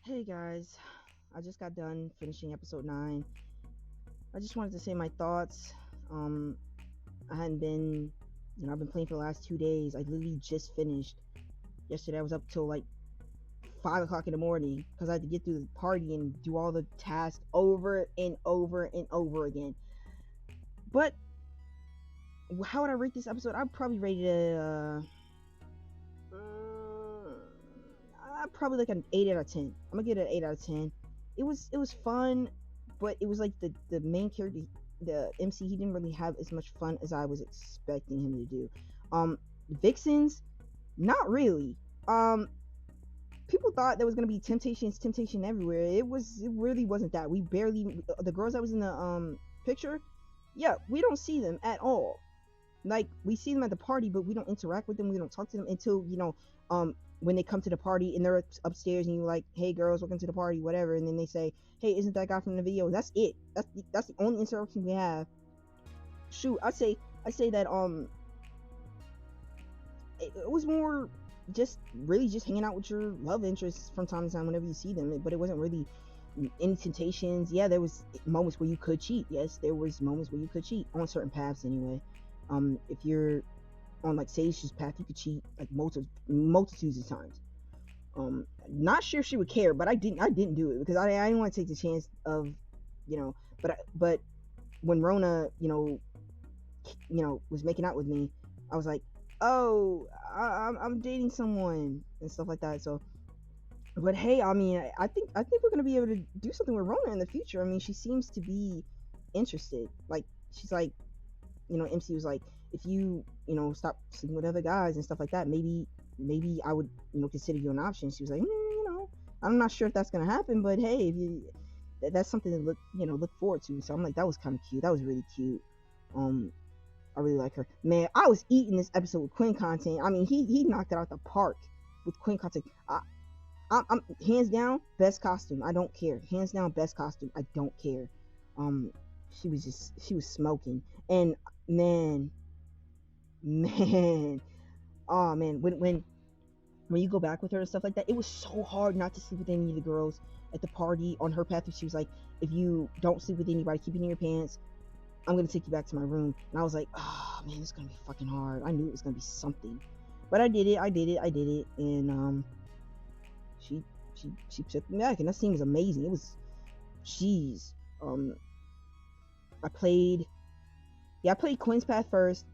Hey guys, I just got done finishing episode 9. I just wanted to say my thoughts. I hadn't been, I've been playing for the last 2 days. I literally just finished. Yesterday I was up till like 5 o'clock in the morning because I had to get through the party and do all the tasks over and over and over again. But how would I rate this episode? I'd probably rate it probably like an 8 out of 10. I'm gonna give it an 8 out of 10. It was fun, but it was like the main character, the MC. He didn't really have as much fun as I was expecting him to do. Vixens, not really. People thought there was gonna be temptation everywhere. It really wasn't that. We barely, the girls that was in the picture, yeah, we don't see them at all. Like, we see them at the party, but we don't interact with them. We don't talk to them until when they come to the party and they're upstairs and you're like, hey girls, welcome to the party, whatever, and then they say, hey, isn't that guy from the video? That's it. That's the only interaction we have. Shoot, I say that it was more just really just hanging out with your love interests from time to time whenever you see them, but it wasn't really any temptations. Yeah, there was moments where you could cheat. Yes, there was moments where you could cheat on certain paths anyway. If you're on like Sage's path, you could cheat like multitudes of times. Not sure if she would care, but I didn't do it because I didn't want to take the chance of, but when Rona, was making out with me, I was like, oh, I'm dating someone and stuff like that. So, but hey, I mean, I think we're gonna be able to do something with Rona in the future. I mean, she seems to be interested. Like, she's like, MC was like, if you stop sleeping with other guys and stuff like that, maybe I would consider you an option. She was like, I'm not sure if that's gonna happen, but hey, if you, that's something to look forward to. So I'm like, that was kind of cute. That was really cute. I really like her. Man, I was eating this episode with Quinn content. I mean, he knocked it out the park with Quinn content. I'm hands down best costume. I don't care. Hands down best costume. I don't care. She was smoking. And man, oh man, when you go back with her and stuff like that, it was so hard not to sleep with any of the girls at the party on her path. She was like, if you don't sleep with anybody, keep it in your pants, I'm gonna take you back to my room. And I was like, oh man, it's gonna be fucking hard. I knew it was gonna be something, but I did it. And she took me back, and that scene was amazing. It was, jeez. I played Quinn's path first,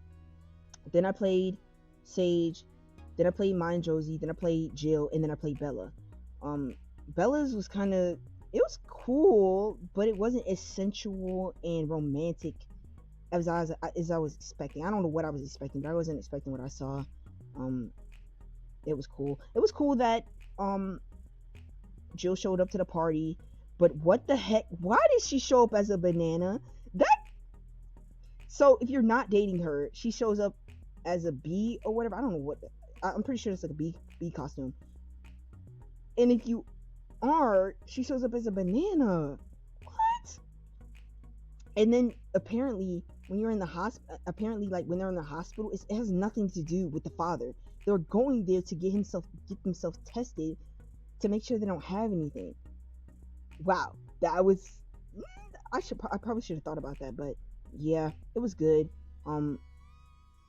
then I played Sage, then I played Maya and Josie, then I played Jill, and then I played Bella. Bella's was kind of, it was cool, but it wasn't as sensual and romantic as I was expecting. I don't know what I was expecting, but I wasn't expecting what I saw. It was cool. It was cool that Jill showed up to the party, but what the heck? Why did she show up as a banana? So if you're not dating her, she shows up as a bee or whatever. I don't know what. I'm pretty sure it's like a bee costume. And if you are, she shows up as a banana. What? And then apparently, when you're in the hospital, when they're in the hospital, it has nothing to do with the father. They're going there to get themselves tested to make sure they don't have anything. Wow, that was. I probably should have thought about that, but yeah, it was good. I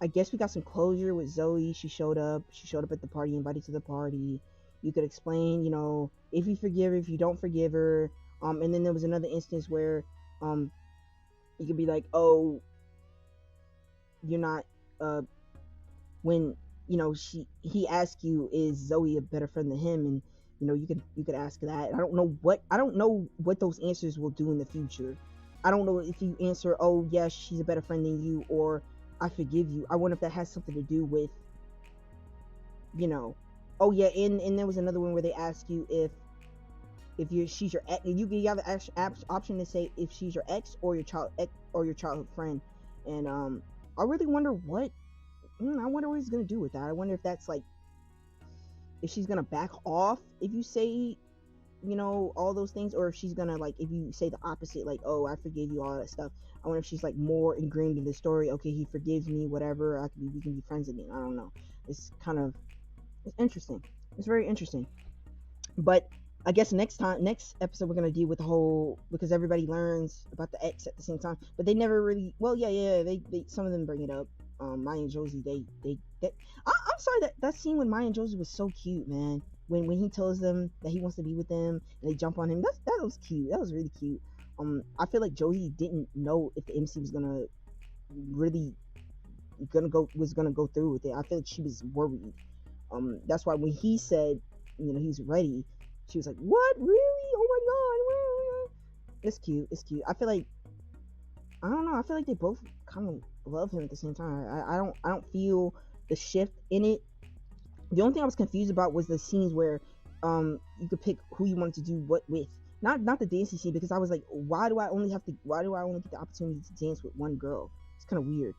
guess we got some closure with Zoe. She showed up at the party, invited to the party. You could explain, if you forgive her, if you don't forgive her. And then there was another instance where you could be like, oh, you're not when he asked you, is Zoe a better friend than him? And you could ask that. I don't know what those answers will do in the future. I don't know if you answer, oh yes, she's a better friend than you, or I forgive you. I wonder if that has something to do with, oh yeah, and there was another one where they ask you if she's your ex. You have the option to say if she's your ex or your childhood friend. And I really wonder what he's gonna do with that. I wonder if that's like, if she's gonna back off if you say all those things, or if she's gonna, like, if you say the opposite, like, oh, I forgive you, all that stuff. I wonder if she's like more ingrained in the story. Okay, he forgives me, whatever, we can be friends again. I don't know. It's interesting. It's very interesting. But I guess next episode, we're gonna deal with the whole, because everybody learns about the X at the same time, but they never really. Well, yeah, they some of them bring it up. Maya and Josie, I'm sorry, that scene with Maya and Josie was so cute, man. When he tells them that he wants to be with them and they jump on him, that was cute. That was really cute. I feel like Josie didn't know if the MC was gonna really gonna go through with it. I feel like she was worried. That's why when he said, he's ready, she was like, "What? Really? Oh my god!" It's cute. It's cute. I feel like, I don't know. I feel like they both kind of love him at the same time. I don't feel the shift in it. The only thing I was confused about was the scenes where you could pick who you wanted to do what with. Not the dancing scene, because I was like, why do I only get the opportunity to dance with one girl? It's kind of weird.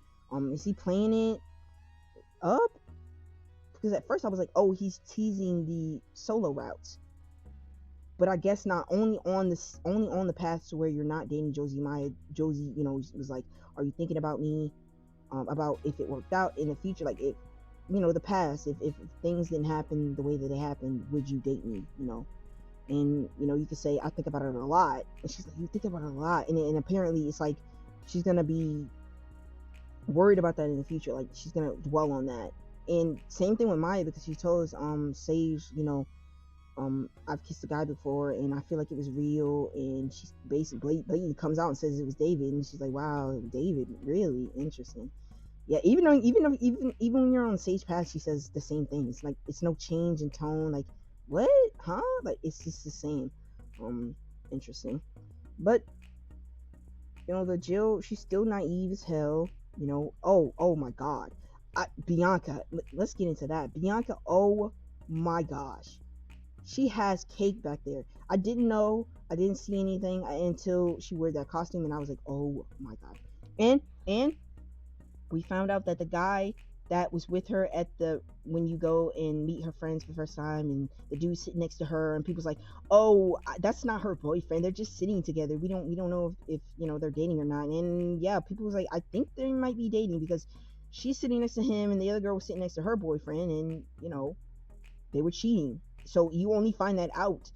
Is he playing it up? Because at first I was like, oh, he's teasing the solo routes. But I guess not. Only on the path to where you're not dating Josie. Josie, was like, are you thinking about me? About if it worked out in the future, like if, the past, if things didn't happen the way that they happened, would you date me? And you could say, I think about it a lot. And she's like, you think about it a lot, and apparently it's like she's gonna be worried about that in the future. Like she's gonna dwell on that. And same thing with Maya, because she told Sage, I've kissed a guy before and I feel like it was real, and she basically blatantly comes out and says it was David, and she's like, wow, David, really interesting. Yeah, even when you're on Sage Pass, she says the same thing. It's like, it's no change in tone. Like, what? Huh? Like, it's just the same. Interesting. But the Jill, she's still naive as hell. Oh my god. Bianca, let's get into that. Bianca, oh my gosh. She has cake back there. I didn't know. I didn't see anything until she wore that costume, and I was like, oh my god. And we found out that the guy that was with her when you go and meet her friends for the first time, and the dude sitting next to her, and people's like, oh, that's not her boyfriend. They're just sitting together. We don't know if they're dating or not. And yeah, people was like, I think they might be dating, because she's sitting next to him and the other girl was sitting next to her boyfriend, and they were cheating. So you only find that out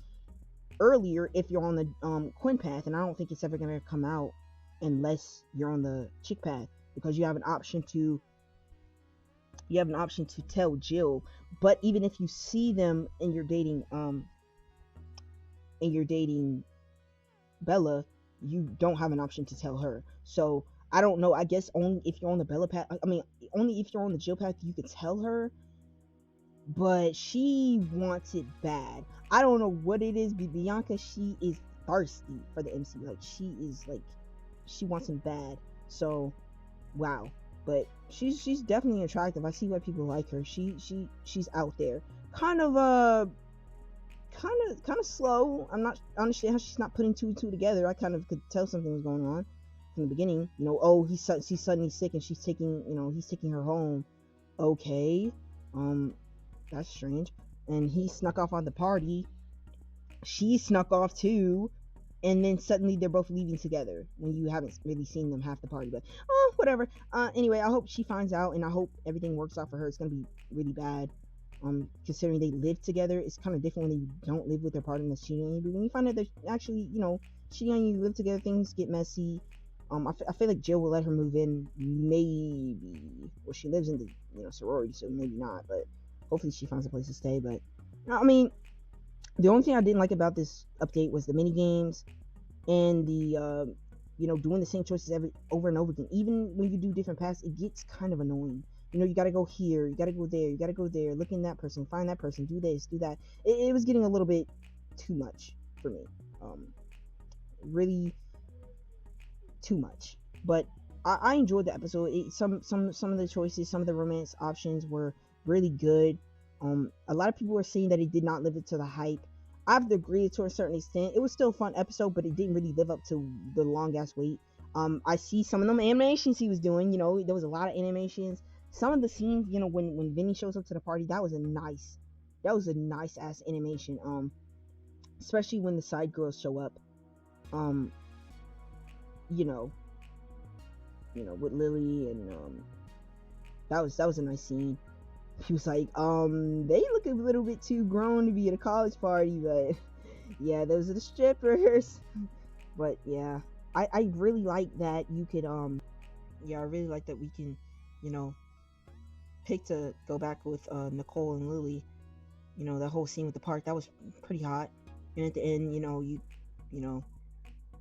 earlier if you're on the Quinn path, and I don't think it's ever gonna come out unless you're on the chick path, because you have an option to tell Jill. But even if you see them and you're dating Bella, you don't have an option to tell her. So I don't know. I guess only if you're on the Bella path. I mean, only if you're on the Jill path you could tell her. But she wants it bad. I don't know what it is, but Bianca, she is thirsty for the MC. Like, she wants him bad. So, wow. But she's definitely attractive. I see why people like her. She's out there. Kind of slow. I understand how she's not putting two and two together. I kind of could tell something was going on from the beginning. She's suddenly sick and he's taking her home. Okay. That's strange. And he snuck off on the party. She snuck off too. And then suddenly they're both leaving together when you haven't really seen them half the party. But whatever. Anyway, I hope she finds out, and I hope everything works out for her. It's gonna be really bad. Considering they live together, it's kind of different when you don't live with their partner that's cheating on you. But when you find out they're actually, cheating on you, live together, things get messy. I feel like Jill will let her move in, maybe. Well, she lives in the sorority, so maybe not. But hopefully she finds a place to stay. But I mean, the only thing I didn't like about this update was the mini games and the doing the same choices over and over again. Even when you do different paths, it gets kind of annoying. You gotta go here, you gotta go there, you gotta go there, look in that person, find that person, do this, do that. It was getting a little bit too much for me. Really too much. But I enjoyed the episode. Some of the choices, some of the romance options were really good. A lot of people were saying that it did not live up to the hype. I have to agree to a certain extent. It was still a fun episode, but it didn't really live up to the long ass wait. I see some of them animations he was doing. There was a lot of animations. Some of the scenes, when Vinny shows up to the party, that was a nice ass animation. Especially when the side girls show up. With Lily, and that was a nice scene. He was like, they look a little bit too grown to be at a college party, but Yeah, those are the strippers. But yeah, I really like that you could yeah, I really like that we can, you know, pick to go back with Nicole and Lily. You know, that whole scene with the park, that was pretty hot. And at the end, you know, you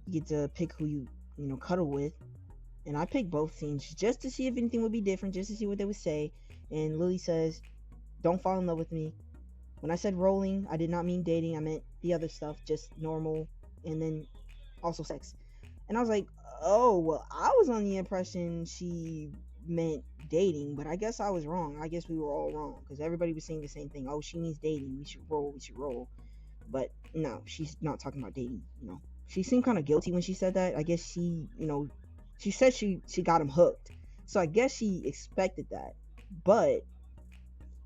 get to pick who you know, cuddle with. And I picked both scenes just to see if anything would be different, just to see what they would say. And Lily says, "Don't fall in love with me." When I said rolling, I did not mean dating. I meant the other stuff, just normal, and then also sex. And I was like, oh, well, I was on the impression she meant dating, but I guess I was wrong. I guess we were all wrong because everybody was saying the same thing. Oh, she means dating. We should roll. We should roll. But no, she's not talking about dating. You know, she seemed kind of guilty when she said that. I guess she, you know, she said she got him hooked. So I guess she expected that. But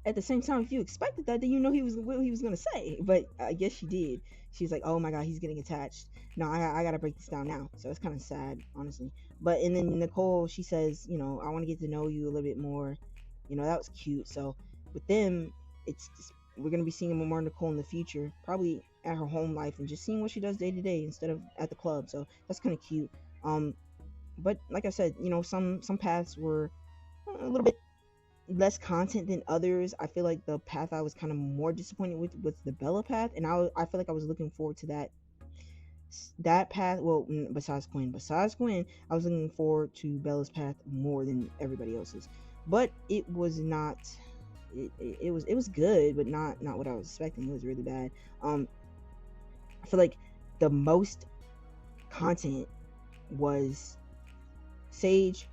at the same time, if you expected that, then you know what he was gonna say. But I guess she did. She's like, "Oh my god, he's getting attached. No, I gotta break this down now." So it's kind of sad, honestly. But and then Nicole, she says, "You know, I want to get to know you a little bit more." You know, that was cute. So with them, it's just, we're gonna be seeing more Nicole in the future, probably at her home life and just seeing what she does day to day instead of at the club. So that's kind of cute. But like I said, you know, some paths were a little bit less content than others. I feel like the path I was kind of more disappointed with was the Bella path, and I feel like I was looking forward to that path. Well, besides Gwen, I was looking forward to Bella's path more than everybody else's. But it was not. It was good, but not what I was expecting. It was really bad. I feel like the most content was Sage,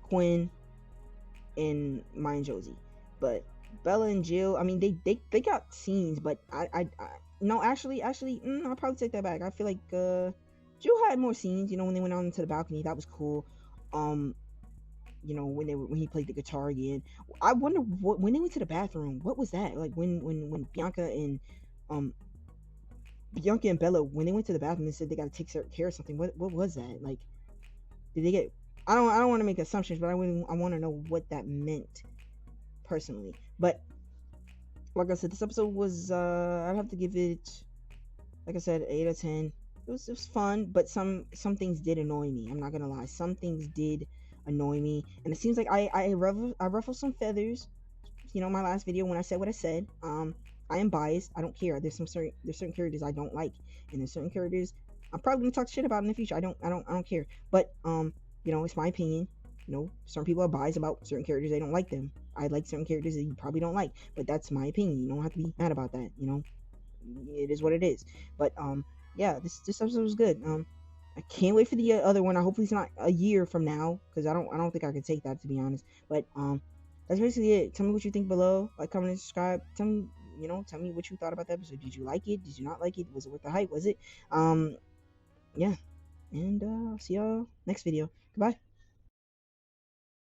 Quinn, and Maya and Josie. But Bella and Jill, I mean, they got scenes, but I no, actually, I'll probably take that back. I feel like Jill had more scenes. You know, when they went out into the balcony, that was cool. You know, when he played the guitar again. I wonder when they went to the bathroom, what was that like? When Bianca and Bella, when they went to the bathroom, they said they got to take care of something. What was that like? Did they get? I don't want to make assumptions, but I want to know what that meant personally. But like I said, this episode was I'd have to give it, like I said, 8 out of 10. It was fun, but some things did annoy me. I'm not gonna lie, some things did annoy me, and it seems like I ruffled some feathers. You know, my last video when I said what I said. I am biased. I don't care. There's certain characters I don't like, and there's certain characters I'm probably gonna talk shit about in the future. I don't care. But you know, it's my opinion. You know, some people are biased about certain characters. They don't like them. I like certain characters that you probably don't like, but that's my opinion. You don't have to be mad about that. You know, it is what it is. But yeah, this episode was good. I can't wait for the other one. I hopefully it's not a year from now, because I don't think I can take that, to be honest. But that's basically it. Tell me what you think below. Like, comment, and subscribe. Tell me what you thought about the episode. Did you like it? Did you not like it? Was it worth the hype? Was it? Yeah. And I'll see y'all next video. Goodbye.